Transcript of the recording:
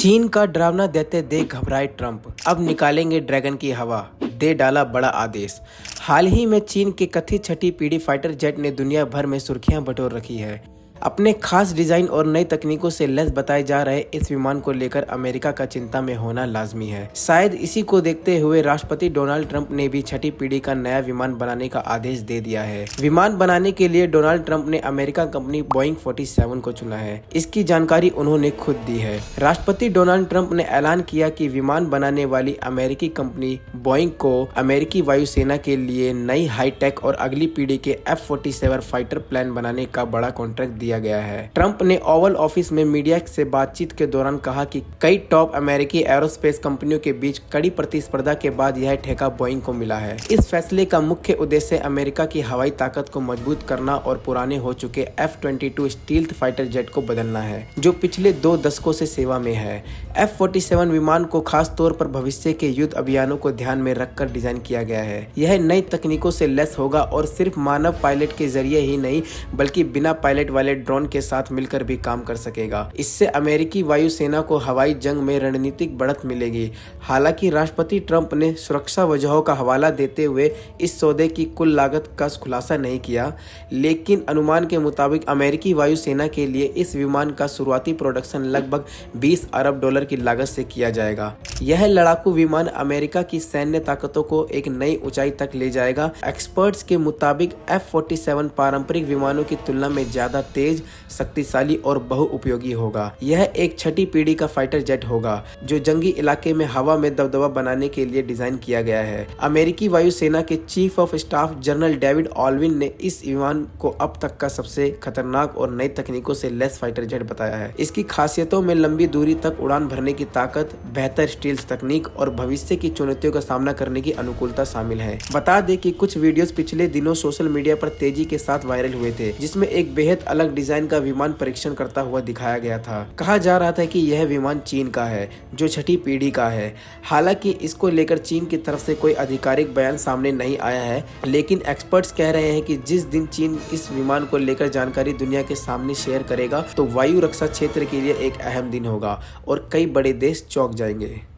चीन का डरावना दैत्य देख घबराए ट्रंप, अब निकालेंगे ड्रैगन की हवा, दे डाला बड़ा आदेश। हाल ही में चीन के कथित छठी पीढ़ी फाइटर जेट ने दुनिया भर में सुर्खियां बटोर रखी है। अपने खास डिजाइन और नई तकनीकों से लैस बताए जा रहे इस विमान को लेकर अमेरिका का चिंता में होना लाजमी है। शायद इसी को देखते हुए राष्ट्रपति डोनाल्ड ट्रंप ने भी छठी पीढ़ी का नया विमान बनाने का आदेश दे दिया है। विमान बनाने के लिए डोनाल्ड ट्रंप ने अमेरिका कंपनी बोइंग 47 को चुना है। इसकी जानकारी उन्होंने खुद दी है। राष्ट्रपति डोनाल्ड ट्रंप ने ऐलान किया कि विमान बनाने वाली अमेरिकी कंपनी बोइंग को अमेरिकी वायुसेना के लिए नई हाईटेक और अगली पीढ़ी के F-47 फाइटर प्लेन बनाने का बड़ा कॉन्ट्रैक्ट दिया गया है। ट्रंप ने ओवल ऑफिस में मीडिया से बातचीत के दौरान कहा कि कई टॉप अमेरिकी एरोस्पेस कंपनियों के बीच कड़ी प्रतिस्पर्धा के बाद यह ठेका बोइंग को मिला है। इस फैसले का मुख्य उद्देश्य अमेरिका की हवाई ताकत को मजबूत करना और पुराने हो चुके F-22 स्टील्थ फाइटर जेट को बदलना है, जो पिछले 2 दशकों से सेवा में है। F-47 विमान को खास तौर पर भविष्य के युद्ध अभियानों को ध्यान में रखकर डिजाइन किया गया है। यह नई तकनीकों से लैस होगा और सिर्फ मानव पायलट के जरिए ही नहीं बल्कि बिना पायलट वाले ड्रोन के साथ मिलकर भी काम कर सकेगा। इससे अमेरिकी वायुसेना को हवाई जंग में रणनीतिक बढ़त मिलेगी। हालांकि राष्ट्रपति ट्रंप ने सुरक्षा वजहों का हवाला देते हुए इस सौदे की कुल लागत का खुलासा नहीं किया, लेकिन अनुमान के मुताबिक अमेरिकी वायुसेना के लिए इस विमान का शुरुआती प्रोडक्शन लगभग 20 अरब डॉलर की लागत से किया जाएगा। यह लड़ाकू विमान अमेरिका की सैन्य ताकतों को एक नई ऊंचाई तक ले जाएगा। एक्सपर्ट्स के मुताबिक F-47 पारंपरिक विमानों की तुलना में ज्यादा तेज, शक्तिशाली और बहुउपयोगी होगा। यह एक छठी पीढ़ी का फाइटर जेट होगा जो जंगी इलाके में हवा में दबदबा बनाने के लिए डिजाइन किया गया है। अमेरिकी वायुसेना के chief of staff general David Alvin ने इस विमान को अब तक का सबसे खतरनाक और नई तकनीकों से लैस फाइटर जेट बताया है। इसकी खासियतों में लंबी दूरी तक उड़ान भरने की ताकत, बेहतर स्टील्थ तकनीक और भविष्य की चुनौतियों का सामना करने की अनुकूलता शामिल है। बता दें कि कुछ वीडियोस पिछले दिनों सोशल मीडिया पर तेजी के साथ वायरल हुए थे, जिसमें एक बेहद अलग डिजाइन का विमान परीक्षण करता हुआ दिखाया गया था। कहा जा रहा था कि यह विमान चीन का है, जो छठी पीढ़ी का है। हालांकि इसको लेकर चीन की तरफ से कोई आधिकारिक बयान सामने नहीं आया है, लेकिन एक्सपर्ट्स कह रहे हैं कि जिस दिन चीन इस विमान को लेकर जानकारी दुनिया के सामने शेयर करेगा तो वायु रक्षा क्षेत्र के लिए एक अहम दिन होगा और कई बड़े देश चौंक जाएंगे।